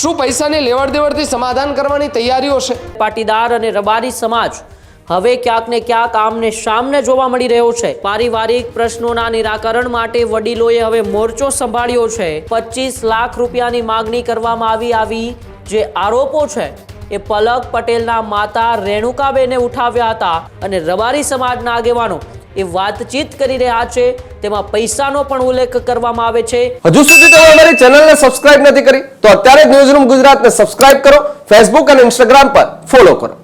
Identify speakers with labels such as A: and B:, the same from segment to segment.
A: શું પૈસાની લેવડ દેવડથી સમાધાન કરવાની તૈયારીઓ છે?
B: પાટીદાર અને રબારી સમાજ હવે ક્યાંક ને ક્યાંક આમને સામને જોવા મળી રહ્યો છે. પારિવારિક પ્રશ્નોના નિરાકરણ માટે વડીલોએ હવે મોરચો સંભાળ્યો છે. 25 લાખ રૂપિયાની માંગણી કરવામાં આવી જે આરોપો છે એ પલક પટેલના માતા રેણુકાબેને ઉઠાવ્યા હતા અને રબારી સમાજના આગેવાનો એ વાતચીત કરી રહ્યા છે. તેમાં પૈસાનો પણ ઉલ્લેખ કરવામાં આવે છે.
A: હજુ સુધી તમે અમારી ચેનલને સબસ્ક્રાઇબ નથી કરી તો અત્યારે જ ન્યૂઝરૂમ ગુજરાતને સબસ્ક્રાઇબ કરો, ફેસબુક અને ઇન્સ્ટાગ્રામ પર ફોલો કરો.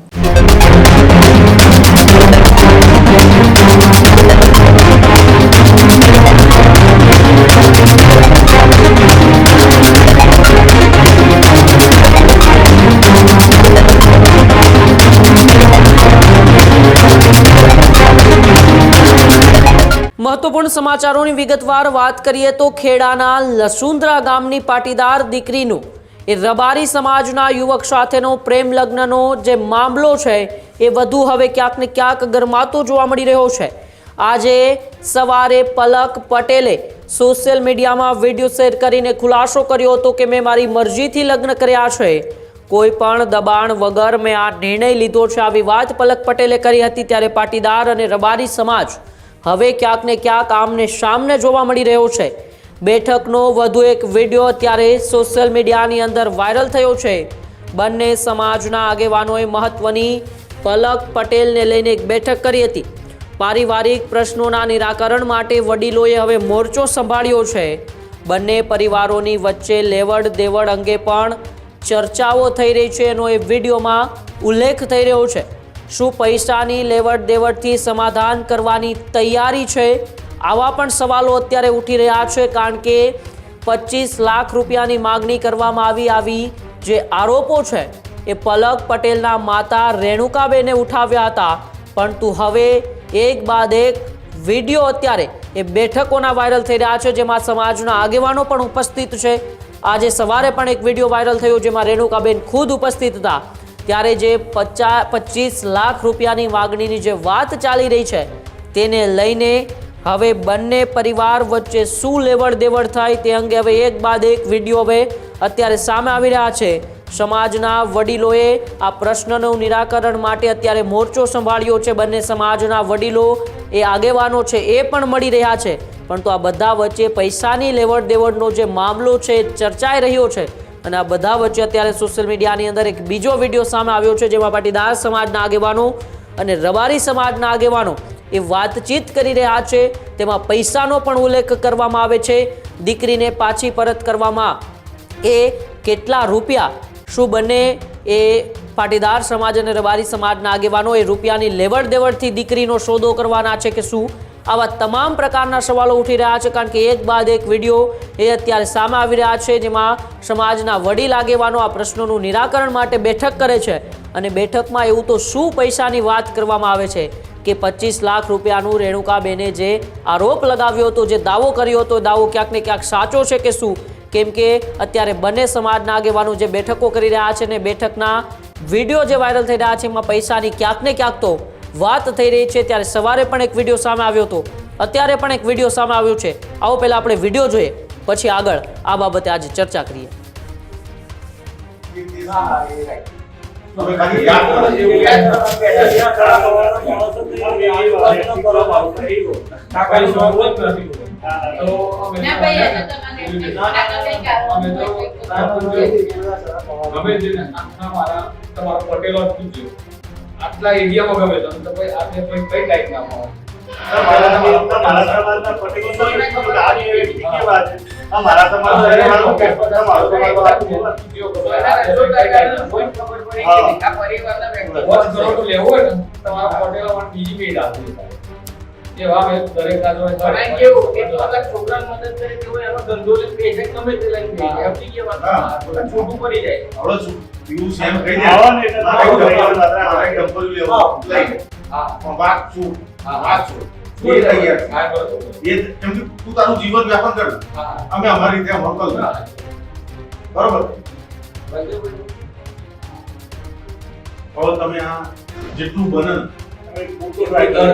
B: મહત્વપૂર્ણ સમાચારોની વિગતવાર વાત કરીએ તો ખેડાના લસુંદ્રા ગામની પાટીદાર દીકરીનું એ રબારી સમાજના યુવક સાથેનો પ્રેમ લગ્નનો જે મામલો છે એ વધુ હવે ક્યાંક ને ક્યાંક ગરમાતો જોવા મળી રહ્યો છે. આજે સવારે પલક પટેલે સોશિયલ મીડિયામાં વિડીયો શેર કરીને ખુલાસો કર્યો હતો કે મેં મારી મરજીથી લગ્ન કર્યા છે, કોઈ પણ દબાણ વગર મેં આ નિર્ણય લીધો છે. આવી વાત પલક પટેલે કરી હતી. ત્યારે પાટીદાર અને રબારી સમાજ હવે ક્યાંક ને ક્યાંક આમને સામને જોવા મળી રહ્યો છે. બેઠકનો વધુ એક વિડીયો અત્યારે સોશિયલ મીડિયાની અંદર વાયરલ થયો છે. બંને સમાજના આગેવાનોએ મહત્વની પલક પટેલને લઈને એક બેઠક કરી હતી. પારિવારિક પ્રશ્નોના નિરાકરણ માટે વડીલોએ હવે મોરચો સંભાળ્યો છે. બંને પરિવારોની વચ્ચે લેવડ દેવડ અંગે પણ ચર્ચાઓ થઈ રહી છે એનો એ વિડીયોમાં ઉલ્લેખ થઈ રહ્યો છે. શું પૈસાની લેવડ દેવડથી સમાધાન કરવાની તૈયારી છે? આવા પણ સવાલો અત્યારે ઉઠી રહ્યા છે. કારણ કે 25 લાખ રૂપિયાની માંગણી કરવામાં આવી જે આરોપો છે એ પલક પટેલના માતા રેણુકાબેને ઉઠાવ્યા હતા. પરંતુ હવે એક બાદ એક વિડીયો અત્યારે એ બેઠકોના વાયરલ થઈ રહ્યા છે જેમાં સમાજના આગેવાનો પણ ઉપસ્થિત છે. આજે સવારે પણ એક વિડીયો વાયરલ થયો જેમાં રેણુકાબેન ખુદ ઉપસ્થિત હતા. ત્યારે જે 25 લાખ રૂપિયાની માગણીની જે વાત ચાલી રહી છે તેને લઈને હવે બંને પરિવાર વચ્ચે શું લેવડ દેવડ થાય તે અંગે હવે એક બાદ એક વિડીયો હવે અત્યારે સામે આવી રહ્યા છે. સમાજના વડીલોએ આ પ્રશ્નનું નિરાકરણ માટે અત્યારે મોરચો સંભાળ્યો છે. બંને સમાજના વડીલો એ આગેવાનો છે એ પણ મળી રહ્યા છે. પરંતુ આ બધા વચ્ચે પૈસાની લેવડ દેવડનો જે મામલો છે ચર્ચાઈ રહ્યો છે અને આ બધા વચ્ચે અત્યારે સોશિયલ મીડિયાની અંદર એક બીજો વિડીયો સામે આવ્યો છે જેમાં પાટીદાર સમાજના આગેવાનો અને રબારી સમાજના આગેવાનો એ વાતચીત કરી રહ્યા છે. તેમાં પૈસાનો પણ ઉલ્લેખ કરવામાં આવે છે. દીકરીને પાછી પરત કરવામાં એ કેટલા રૂપિયા, શું બંને એ પાટીદાર સમાજ અને રબારી સમાજના આગેવાનો એ રૂપિયાની લેવડ દેવડથી દીકરીનો સોદો કરવાના છે કે શું? આવા તમામ પ્રકારના સવાલો ઉઠી રહ્યા છે. કારણ કે એક બાદ એક વિડીયો એ અત્યારે સામે આવી રહ્યા છે જેમાં સમાજના વડીલ આગેવાનો આ પ્રશ્નોનું નિરાકરણ માટે બેઠક કરે છે. અને બેઠકમાં એવું તો શું પૈસાની વાત કરવામાં આવે છે કે 25 લાખ રૂપિયાનું રેણુકાબેને જે આરોપ લગાવ્યો હતો, જે દાવો કર્યો હતો, દાવો ક્યાંક ને ક્યાંક સાચો છે કે શું? કેમ કે અત્યારે બંને સમાજના આગેવાનો જે બેઠકો કરી રહ્યા છે ને બેઠકના વિડીયો જે વાયરલ થઈ રહ્યા છે એમાં પૈસાની ક્યાંક ને ક્યાંક તો વાત થઈ રહી છે. ત્યારે સવારે પણ એક વિડીયો સામે આવ્યો હતો, અત્યારે પણ એક વિડીયો સામે આવ્યો છે. આવો પહેલા આપણે વિડીયો જોઈએ પછી આગળ આ બાબતે આજે ચર્ચા કરીએ.
C: આટલા એરિયામાં ગમે તો ભાઈ આપણે કઈ ટાઈપના છોટું પડી જાય
D: એ તૈયાર છે.
C: હા, બરોબર.
D: એ કેમ કે તું તારું જીવન વ્યાપન કર,
C: હા.
D: અમે અમારી રીતે મોકલ બરોબર. હવે તમે આ જેટલું બને તમે પૂરતું try કરો.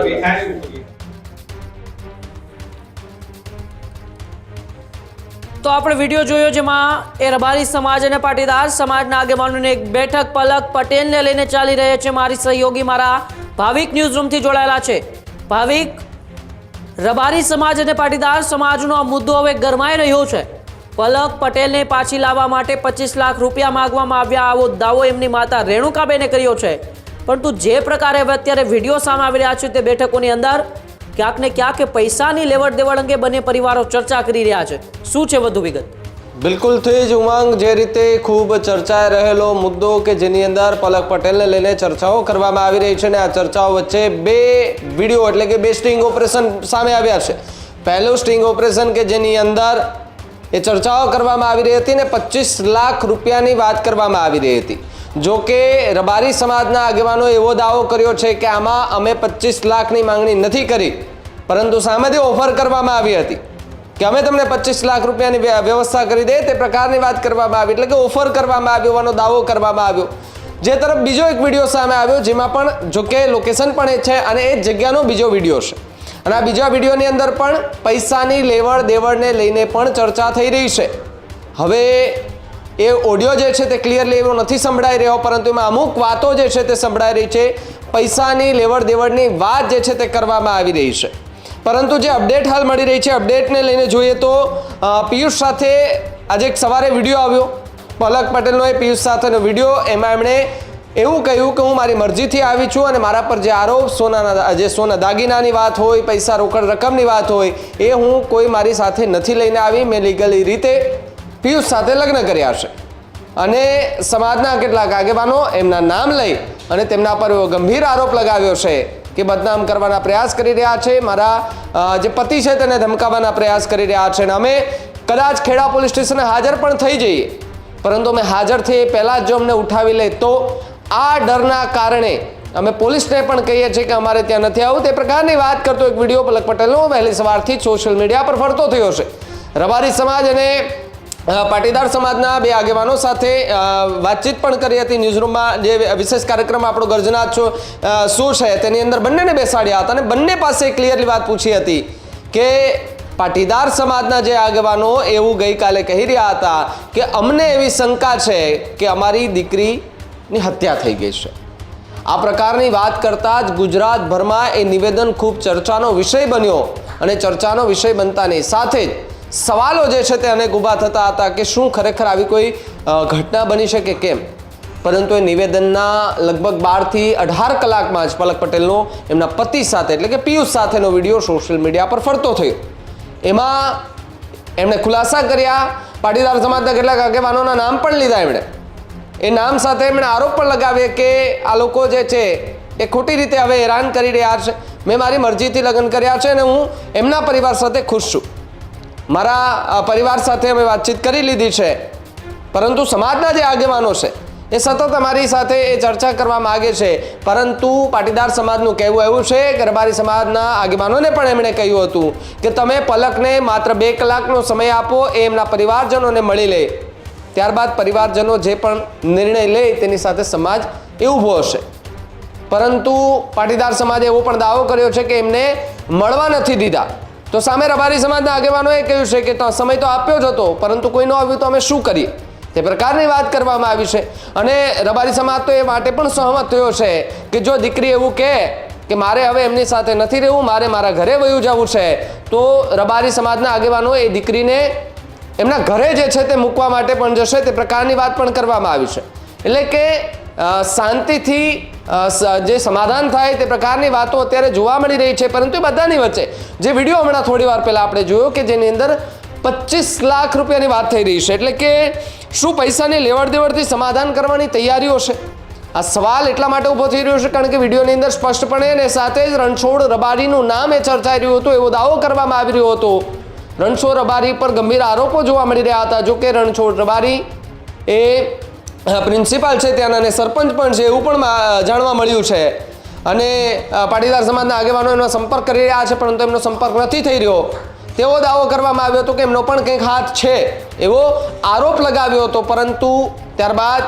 B: તો આપણે વિડીયો જોયો જેમાં એ રબારી સમાજ અને પાટીદાર સમાજના આગેવાનોની એક બેઠક પલક પટેલને લઈને ચાલી રહી છે. મારી સહયોગી મારા ભાવિક ન્યૂઝ રૂમથી જોડાયેલા છે. ભાવિક, રબારી સમાજ અને પાટીદાર સમાજનો આ મુદ્દો હવે ગરમાઈ રહ્યો છે. પલક પટેલને પાછી લાવવા માટે 25 લાખ રૂપિયા માંગવામાં આવ્યા, આવો દાવો એમની માતા રેણુકાબેને કર્યો છે. પરંતુ જે પ્રકારે હવે અત્યારે વિડીયો સામે આવી રહ્યા છે તે બેઠકોની અંદર ક્યાંક ને ક્યાંક પૈસાની લેવડ દેવડ અંગે બંને પરિવારો ચર્ચા કરી રહ્યા છે. શું છે વધુ વિગત?
A: બિલકુલથી જ ઉમંગ, જે રીતે ખૂબ ચર્ચાઈ રહેલો મુદ્દો કે જેની અંદર પલક પટેલને લઈને ચર્ચાઓ કરવામાં આવી રહી છે અને આ ચર્ચાઓ વચ્ચે બે વિડીયો એટલે કે બે સ્ટિંગ ઓપરેશન સામે આવ્યા છે. પહેલું સ્ટિંગ ઓપરેશન કે જેની અંદર એ ચર્ચાઓ કરવામાં આવી રહી હતી ને 25 લાખ રૂપિયાની વાત કરવામાં આવી રહી હતી. જો કે રબારી સમાજના આગેવાનો એવો દાવો કર્યો છે કે આમાં અમે 25 લાખની માંગણી નથી કરી, પરંતુ સામેથી ઓફર કરવામાં આવી હતી કે અમે તમને 25 લાખ રૂપિયાની વ્યવસ્થા કરી દે, તે પ્રકારની વાત કરવામાં આવી, એટલે કે ઓફર કરવામાં આવી હોવાનો દાવો કરવામાં આવ્યો. જે તરફ બીજો એક વિડીયો સામે આવ્યો જેમાં પણ જો કે લોકેશન પણ એ છે અને એ જગ્યાનો બીજો વિડીયો છે અને આ બીજા વિડીયોની અંદર પણ પૈસાની લેવડ દેવડને લઈને પણ ચર્ચા થઈ રહી છે. હવે એ ઓડિયો જે છે તે ક્લિયરલી એવો નથી સંભળાઈ રહ્યો, પરંતુ એમાં અમુક વાતો જે છે તે સંભળાઈ રહી છે. પૈસાની લેવડ દેવડની વાત જે છે તે કરવામાં આવી રહી છે. પરંતુ જે અપડેટ હાલ મળી રહી છે, અપડેટને લઈને જોઈએ તો પિયુષ સાથે આજે એક સવારે વિડીયો આવ્યો પલક પટેલનો, એ પિયુષ સાથેનો વિડીયો. એમાં એમણે એવું કહ્યું કે હું મારી મરજીથી આવી છું અને મારા પર જે આરોપ સોના દાગીનાની વાત હોય, પૈસા રોકડ રકમની વાત હોય, એ હું કોઈ મારી સાથે નથી લઈને આવી. મેં લીગલી રીતે પિયુષ સાથે લગ્ન કર્યા છે અને સમાજના કેટલાક આગેવાનો એમના નામ લઈ અને તેમના પર ગંભીર આરોપ લગાવ્યો છે કે બદનામ કરવાના પ્રયાસ કરી રહ્યા છે, મારા જે પતિ છે તેને ધમકાવવાના પ્રયાસ કરી રહ્યા છે. અને અમે કદાચ ખેડા પોલીસ સ્ટેશને હાજર પણ થઈ જઈએ, પરંતુ અમે હાજર થઈએ પહેલાં જો અમને ઉઠાવી લે તો આ ડરના કારણે અમે પોલીસને પણ કહીએ છીએ કે અમારે ત્યાં નથી આવું. તે પ્રકારની વાત કરતો એક વિડીયો પલક પટેલનો વહેલી સવારથી સોશિયલ મીડિયા પર ફરતો થયો છે. રબારી સમાજ અને પાટીદાર સમાજના બે આગેવાનો સાથે વાતચીત પણ કરી હતી ન્યૂઝરૂમમાં. જે વિશેષ કાર્યક્રમ આપણો ગર્જનાથ શું છે તેની અંદર બંનેને બેસાડ્યા હતા અને બંને પાસે ક્લિયરલી વાત પૂછી હતી કે પાટીદાર સમાજના જે આગેવાનો એવું ગઈકાલે કહી રહ્યા હતા કે અમને એવી શંકા છે કે અમારી દીકરીની હત્યા થઈ ગઈ છે. આ પ્રકારની વાત કરતાં જ ગુજરાતભરમાં એ નિવેદન ખૂબ ચર્ચાનો વિષય બન્યો અને ચર્ચાનો વિષય બનતાની સાથે જ સવાલો જે છે તે અનેક ઊભા થતા હતા કે શું ખરેખર આવી કોઈ ઘટના બની શકે કેમ. પરંતુ એ નિવેદનના લગભગ 12 થી 18 કલાકમાં જ પલક પટેલનો એમના પતિ સાથે એટલે કે પિયુષ સાથેનો વિડીયો સોશિયલ મીડિયા પર ફરતો થયો. એમાં એમણે ખુલાસા કર્યા, પાટીદાર સમાજના કેટલાક આગેવાનોના નામ પણ લીધા એમણે. એ નામ સાથે એમણે આરોપ પણ લગાવ્યા કે આ લોકો જે છે એ ખોટી રીતે હવે હેરાન કરી રહ્યા છે. મેં મારી મરજીથી લગ્ન કર્યા છે અને હું એમના પરિવાર સાથે ખુશ છું. મારા પરિવાર સાથે અમે વાતચીત કરી લીધી છે, પરંતુ સમાજના જે આગેવાનો છે એ સતત અમારી સાથે એ ચર્ચા કરવા માગે છે. પરંતુ પાટીદાર સમાજનું કહેવું એવું છે કે રબારી સમાજના આગેવાનોને પણ એમણે કહ્યું હતું કે તમે પલકને માત્ર 2 કલાકનો સમય આપો, એ એમના પરિવારજનોને મળી લે, ત્યારબાદ પરિવારજનો જે પણ નિર્ણય લે તેની સાથે સમાજ એ ઊભો હશે. પરંતુ પાટીદાર સમાજે એવો પણ દાવો કર્યો છે કે એમને મળવા નથી દીધા. તો સામે રબારી સમાજના આગેવાનોએ કહ્યું છે કે સમય તો આપ્યો જ હતો, પરંતુ કોઈ ન આવ્યું તો અમે શું કરીએ, તે પ્રકારની વાત કરવામાં આવી છે. અને રબારી સમાજ તો એ માટે પણ સહમત થયો છે કે જો દીકરી એવું કહે કે મારે હવે એમની સાથે નથી રહેવું, મારે મારા ઘરે વયું જવું છે, તો રબારી સમાજના આગેવાનો એ દીકરીને એમના ઘરે જે છે તે મૂકવા માટે પણ જશે. તે પ્રકારની વાત પણ કરવામાં આવી છે. એટલે કે શાંતિથી જે સમાધાન થાય તે પ્રકારની વાતો અત્યારે જોવા મળી રહી છે. પરંતુ એ બધાની વચ્ચે જે વિડીયો હમણાં થોડી વાર પહેલાં આપણે જોયો કે જેની અંદર 25 લાખ રૂપિયાની વાત થઈ રહી છે, એટલે કે શું પૈસાની લેવડ દેવડથી સમાધાન કરવાની તૈયારીઓ છે? આ સવાલ એટલા માટે ઊભો થઈ રહ્યો છે કારણ કે વિડીયોની અંદર સ્પષ્ટપણે અને સાથે જ રણછોડ રબારીનું નામ એ ચર્ચાઈ રહ્યું હતું, એવો દાવો કરવામાં આવી રહ્યો હતો. રણછોડ રબારી પર ગંભીર આરોપો જોવા મળી રહ્યા હતા. જો કે રણછોડ રબારી એ પ્રિન્સિપાલ છે ત્યાંના અને સરપંચ પણ છે એવું પણ જાણવા મળ્યું છે. અને પાટીદાર સમાજના આગેવાનો એમનો સંપર્ક કરી રહ્યા છે, પરંતુ એમનો સંપર્ક નથી થઈ રહ્યો તેવો દાવો કરવામાં આવ્યો હતો કે એમનો પણ કંઈક હાથ છે એવો આરોપ લગાવ્યો હતો. પરંતુ ત્યારબાદ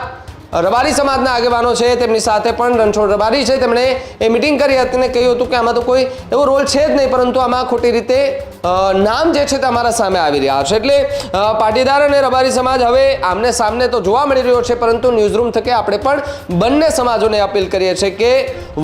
A: રબારી સમાજના આગેવાનો છે તેમની સાથે પણ રણછોડ રબારી છે તેમણે એ મિટિંગ કરી હતી અને કહ્યું હતું કે આમાં તો કોઈ એવો રોલ છે જ નહીં, પરંતુ આમાં ખોટી રીતે નામ જે છે તે અમારા સામે આવી રહ્યા છે. એટલે પાટીદાર અને રબારી સમાજ હવે આમને સામને તો જોવા મળી રહ્યો છે, પરંતુ ન્યૂઝરૂમ થકી આપણે પણ બંને સમાજોને અપીલ કરીએ છીએ કે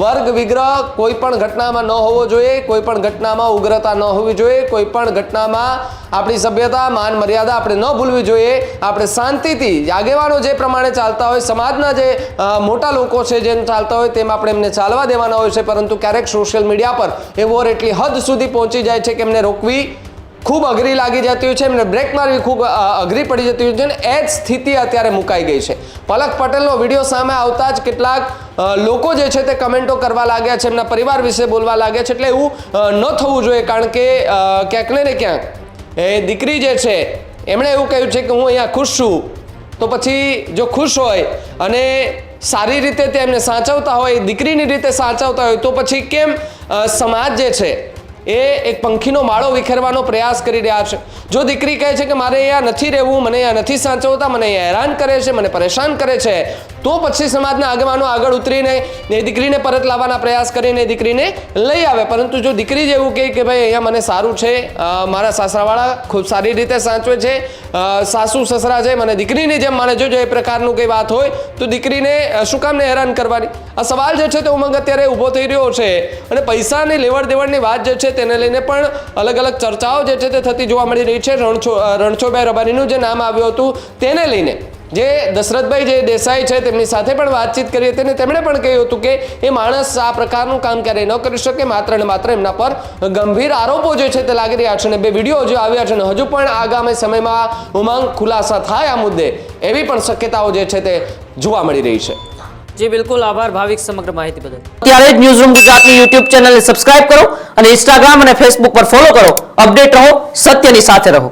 A: વર્ગ વિગ્રહ કોઈ પણ ઘટનામાં ન હોવો જોઈએ, કોઈ પણ ઘટનામાં ઉગ્રતા ન હોવી જોઈએ, કોઈ પણ ઘટનામાં આપણી સભ્યતા માન મર્યાદા આપણે ન ભૂલવી જોઈએ. આપણે શાંતિથી આગેવાનો જે પ્રમાણે ચાલતા હોય, સમાજના જે મોટા લોકો છે જેમ ચાલતા હોય તેમ આપણે એમને ચાલવા દેવાના હોય છે, પરંતુ ક્યારેક સોશિયલ મીડિયા પર એ વોર એટલી હદ સુધી પહોંચી જાય છે કે એમને રોકવી ખૂબ અઘરી લાગી જતી હોય છે, એમને બ્રેક મારવી ખૂબ અઘરી પડી જતી હોય છે, અને એ જ સ્થિતિ અત્યારે મુકાઈ ગઈ છે. પલક પટેલનો વિડીયો સામે આવતા જ કેટલાક લોકો જે છે તે કમેન્ટો કરવા લાગ્યા છે, એમના પરિવાર વિશે બોલવા લાગ્યા છે. એટલે એવું ન થવું જોઈએ, કારણ કે ક્યાંક ને ક્યાંક એ દીકરી જે છે એમણે એવું કહ્યું છે કે હું અહીંયા ખુશ છું, તો પછી જો ખુશ હોય અને સારી રીતે તે એમને સાચવતા હોય, દીકરીની રીતે સાચવતા હોય, તો પછી કેમ સમાજ જે છે એ એક પંખીનો માળો વિખેરવાનો પ્રયાસ કરી રહ્યા છે? જો દીકરી કહે છે કે મારે અહીંયા નથી રહેવું, મને અહીંયા નથી સાચવતા, મને અહીંયા હેરાન કરે છે, મને પરેશાન કરે છે, તો પછી સમાજના આગેવાનો આગળ ઉતરીને એ દીકરીને પરત લાવવાના પ્રયાસ કરીને દીકરીને લઈ આવે. પરંતુ જો દીકરી જ એવું કહે કે ભાઈ અહીંયા મને સારું છે, મારા સાસરાવાળા ખૂબ સારી રીતે સાચવે છે, સાસુ સસરા છે, મને દીકરીની જેમ માને, જો એ પ્રકારનું કંઈ વાત હોય તો દીકરીને શું કામને હેરાન કરવાની? આ સવાલ જે છે તે ઉમંગ અત્યારે ઊભો થઈ રહ્યો છે, અને પૈસાની લેવડ દેવડની વાત જે છે તેને લઈને પણ અલગ અલગ ચર્ચાઓ જે છે તે થતી જોવા મળી રહી છે. રણછોડભાઈ રબારીનું જે નામ આવ્યું હતું તેને લઈને જે દશરથભાઈ જે દેસાઈ છે તેમની સાથે પણ વાતચીત કરી હતી, અને તેમણે પણ કહ્યું હતું કે એ માણસ આ પ્રકારનું કામ ક્યારેય ન કરી શકે, માત્ર ને માત્ર એમના પર ગંભીર આરોપો જે છે તે લાગી રહ્યા છે. અને બે વિડીયો જે આવ્યા છે, અને હજુ પણ આગામી સમયમાં ઉમંગ ખુલાસા થાય આ મુદ્દે એવી પણ શક્યતાઓ જે છે તે જોવા મળી રહી છે.
B: જી બિલકુલ, આભાર ભાવિક સમગ્ર માહિતી બદલ. ત્યારે જ ન્યૂઝરૂમ ગુજરાતની યુટ્યુબ ચેનલને સબસ્ક્રાઇબ કરો અને ઇન્સ્ટાગ્રામ અને ફેસબુક પર ફોલો કરો. અપડેટ રહો, સત્યની સાથે રહો.